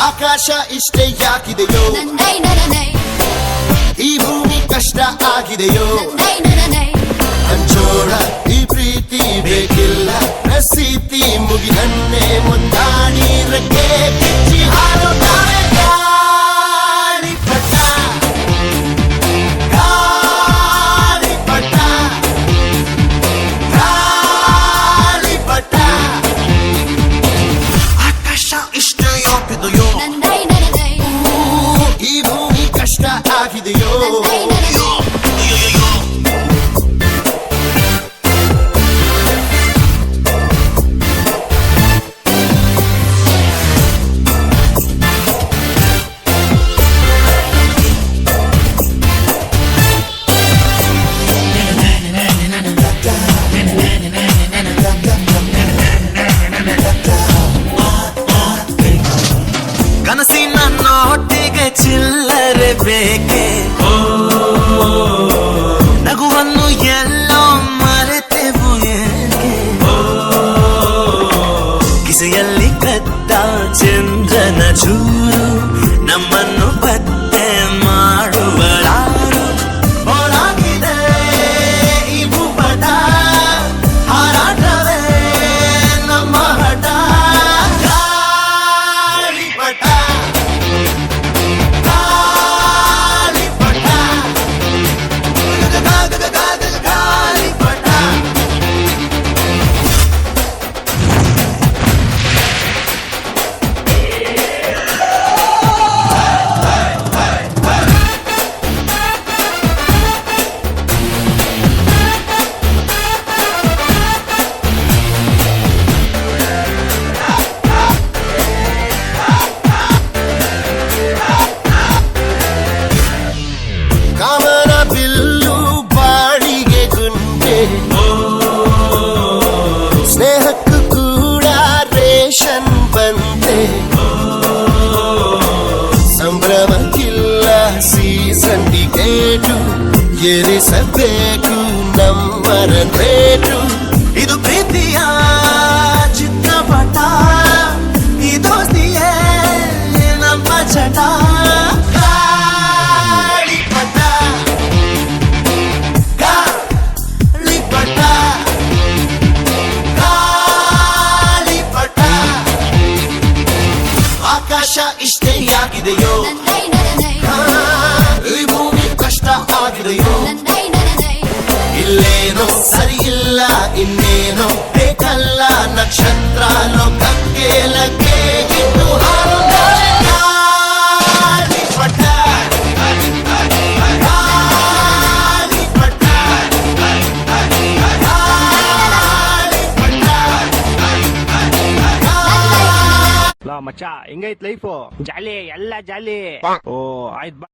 ಆಕಾಶ ಇಷ್ಟೇ ಯಾಕಿದೆಯೋ, ಈ ಭೂಮಿ ಕಷ್ಟ ಆಗಿದೆಯೋ, ಹಂಚೋಳ ಈ ಪ್ರೀತಿ ಬೇಕಿಲ್ಲ, ಪ್ರಸಿದ್ಧಿ ಮುಗಿದನ್ನೇ ಮುಂದಾಡಿ ರೆಕ್ಕೆ ಕಿಚ್ಚಿ ಹಾರುತ್ತಾರೆ ಗಾಳಿಪಟ, ಗಾಳಿಪಟ, ಗಾಳಿಪಟ. ಆಕಾಶ ಇಷ್ಟೇ ಯಾಕಿದೆಯೋ, ಈ ಭೂಮಿ ಕಷ್ಟ ಆಗಿದೆಯೋ, ಕನಸಿನ ನೋಟಿಗೆ ಚಿಲ್ಲರೆ ಬೇಕೆ, ನಗುವನ್ನು ಎಲ್ಲೋ ಮರೆತೆವು ಏಕೆ, ಕಿಸೆಯಲ್ಲಿ ಕದ್ದ ಚಂದ್ರನ ಚೂರು ನಮ್ಮನ್ನು ಪತ್ತೆ ಮಾಡುವಳಾರು. ಹೋರಾಗಿದೆ ಈ ಭೂಪಟ, ಹಾರಾಟವೇ ನಮ್ಮ ಹಠ. ಗಾಳಿಪಟ, ಗಾಳಿಪಟ, ಗಾಳಿಪಟ. ಕಾಮನ ಬಿಲ್ಲು ಬಾಳಿಗೆ ಗುಂಡೆ, ಸ್ನೇಹಕ್ಕೂ ಕೂಡ ರೇಷನ್ ಬಂದೆ, ಸಂಭ್ರಮಕ್ಕಿಲ್ಲ ಸೀಸನ್ ಟಿಕೇಟು, ಏರಿಸಬೇಕು ನಮ್ಮರ ರೇಟು. ಇದು ಪ್ರೀತಿಯ ಚಿತ್ರಪಟ, ಈ ದೋಸ್ತಿಯೇ ನಮ್ಮ ಚಟ. ಗಾಳಿಪಟ, ಗಾಳಿಪಟ, ಗಾಳಿಪಟ. ಆಕಾಶ ಇಷ್ಟೇ ಯಾಕಿದೆಯೋ, ಈ ಭೂಮಿ ಕಷ್ಟ ಆಗಿದೆಯೋ, ಇಲ್ಲೇನೋ ಸರಿ ಇಲ್ಲ ಇನ್ನೇನೋ ಬೇಕಲ್ಲ, ನಕ್ಷತ್ರ ಲೋಕಕ್ಕೆ ಲಗ್ಗೆ ಇಟ್ಟು ಹಾರುತ್ತಾರೆ ಗಾಳಿಪಟ, ಗಾಳಿಪಟ, ಗಾಳಿಪಟ. ಮಚ್ಚ ಹೆಂಗೈತ್ ಲೈಫು? ಜಾಲಿ ಎಲ್ಲ ಜಾಲಿ. ಓ ಆಯ್ತು.